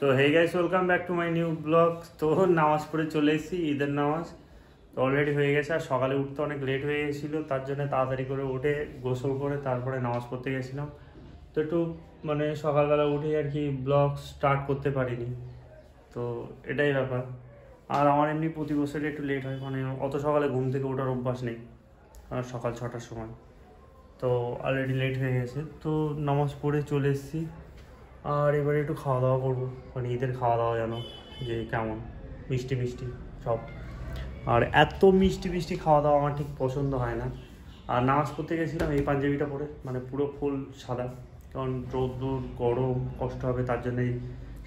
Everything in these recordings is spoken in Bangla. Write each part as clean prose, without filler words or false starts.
তো hey guys, welcome back to my new blog. তো নামাজ পড়ে চলে এসেছি, ঈদের নামাজ তো অলরেডি হয়ে গেছে। আর সকালে উঠতে অনেক লেট হয়ে গেছিলো, তার জন্য তাড়াতাড়ি করে উঠে গোসল করে তারপরে নামাজ পড়তে গেছিলাম। তো একটু মানে সকালবেলা উঠে আর কি ব্লগ স্টার্ট করতে পারিনি, তো এটাই ব্যাপার। আর আমার এমনি প্রতি বছরই একটু লেট হয়, মানে অত সকালে ঘুম থেকে ওঠার অভ্যাস নেই, আর সকাল 6টার সময়। তো অলরেডি লেট হয়ে গেছে, তো নামাজ পড়ে চলে এসেছি। আর এবারে একটু খাওয়া দাওয়া করবো, মানে ঈদের খাওয়া দাওয়া জানো যে কেমন মিষ্টি মিষ্টি সব। আর এত মিষ্টি মিষ্টি খাওয়া দাওয়া আমার ঠিক পছন্দ হয় না। আর নামাজ পড়তে গেছিলাম এই পাঞ্জাবিটা পরে, মানে পুরো ফুল সাদা, কারণ রোদ্দুর গরম কষ্ট হবে, তার জন্যই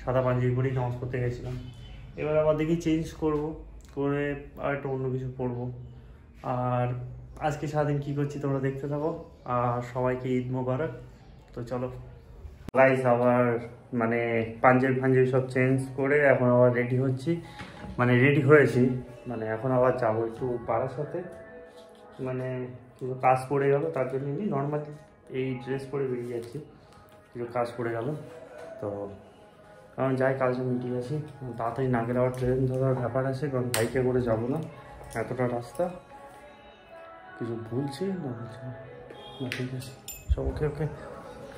সাদা পাঞ্জাবি পরেই নামাজ পড়তে গেছিলাম। এবার আবার দেখি চেঞ্জ করব, করে আর একটু অন্য কিছু পরবো। আর আজকে সারাদিন কী করছি তোমরা দেখতে থাকো। আর সবাইকে ঈদ মোবারক। তো চলো গাইস, আবার মানে পাঞ্জাবি সব চেঞ্জ করে এখন আবার রেডি হচ্ছি, মানে রেডি হয়েছি, মানে এখন আবার যাবো একটু পাড়ার সাথে, মানে কিছু কাজ পড়ে গেল, তার জন্য নর্মাল এই ড্রেস পরে বেরিয়ে যাচ্ছি। কিছু কাজ পড়ে গেল, তো কারণ যাই কাজটা মিটিয়ে আসি, তাড়াতাড়ি না গেলে আবার ট্রেন ধরার ব্যাপার আছে, কারণ বাইকে করে যাবো না এতটা রাস্তা। কিছু ভুলছি না, ঠিক আছে সব ওকে ওকে।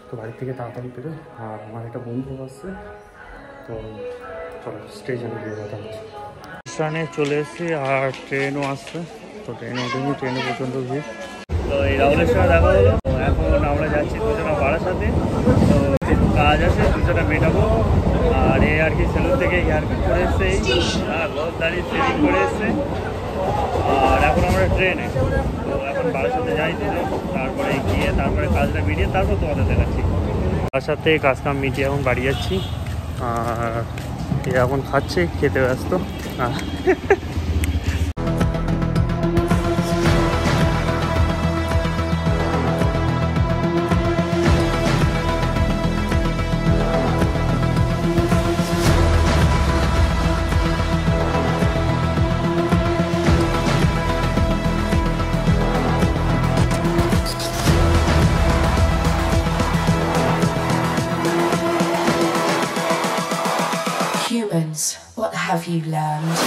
তো বাড়ি থেকে তাড়াতাড়ি পেরে, আর আমার একটা বন্ধু আসছে, তো চলো স্টেশনে গিয়ে কথা হচ্ছে। স্টেশনে চলে এসেছি, আর ট্রেনও আসছে, তো ট্রেনে উঠেছি, ট্রেনে প্রচণ্ড ভিড়। তো এই রাহুলের সাথে দেখা হলো, এখন আমরা যাচ্ছি দুজনা বাড়ার সাথে, তো কাজ আছে দুজনা মেটাবো। আর এই আর কি সেলুন থেকে হেয়ার কাট করে এসছে, বহুত দাঁড়িয়ে সেটিং করে এসছে। আর এখন আমরা ট্রেনে, তো এখন বাড়ার সাথে যাই দুজন, তারপরে গিয়ে তারপরে কাজটা মিটিয়ে তারপর তোমাদের দেখাচ্ছি। তার সাথে কাজ কাম মিটিয়ে এখন বাড়ি যাচ্ছি। আর এখন খাচ্ছে, খেতে ব্যস্ত। Humans, what have you learned?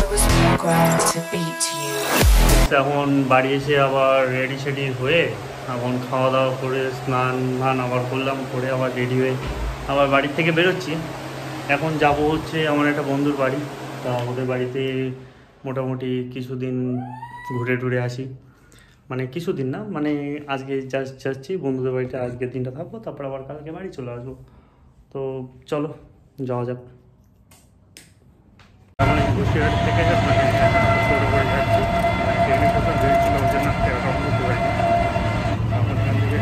I was programmed to beat you. এখন বাড়ি এসে আবার রেডি শেডি হয়ে এখন খাওয়া দাওয়া করে স্নান ধান আবার করলাম, করে আবার রেডি হয়ে আবার বাড়ির থেকে বেরোচ্ছি। এখন যাব হচ্ছে আমার একটা বন্ধুর বাড়ি, তা ওদের বাড়িতে মোটামুটি কিছুদিন ঘুরে টুরে আসি, মানে কিছুদিন না, মানে আজকে যাচ্ছি বন্ধুদের বাড়িতে, আজকের দিনটা থাকবো, তারপর আবার কালকে বাড়ি চলে আসবো। তো চলো যাওয়া যাক। বসে থেকে ছোটো করে যাচ্ছি, ট্রেনে কোথাও বেরিয়েছিল ওই জন্য এখন বুঝতে পারিনি। এখন এখান থেকে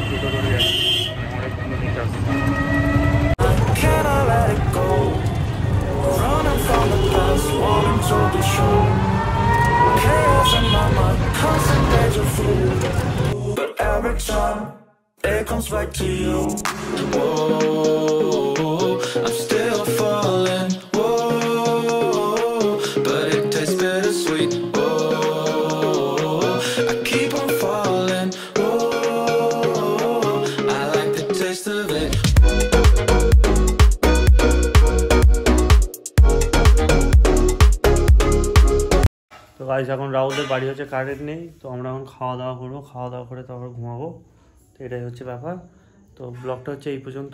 দুটো করে যাচ্ছি, অনেক বন্ধু নিতে আসছি। But every time it comes back to you, whoa, I'm still falling, whoa, but it tastes bittersweet, whoa, I keep on falling, whoa, I like the taste of it. তো গাইস, এখন রাহুলের বাড়ি হচ্ছে কারেন্ট নেই, তো আমরা এখন খাওয়া দাওয়া করবো, খাওয়া দাওয়া করে তারপর ঘুমাবো। তো এটাই হচ্ছে ব্যাপার। তো ব্লগটা হচ্ছে এই পর্যন্ত।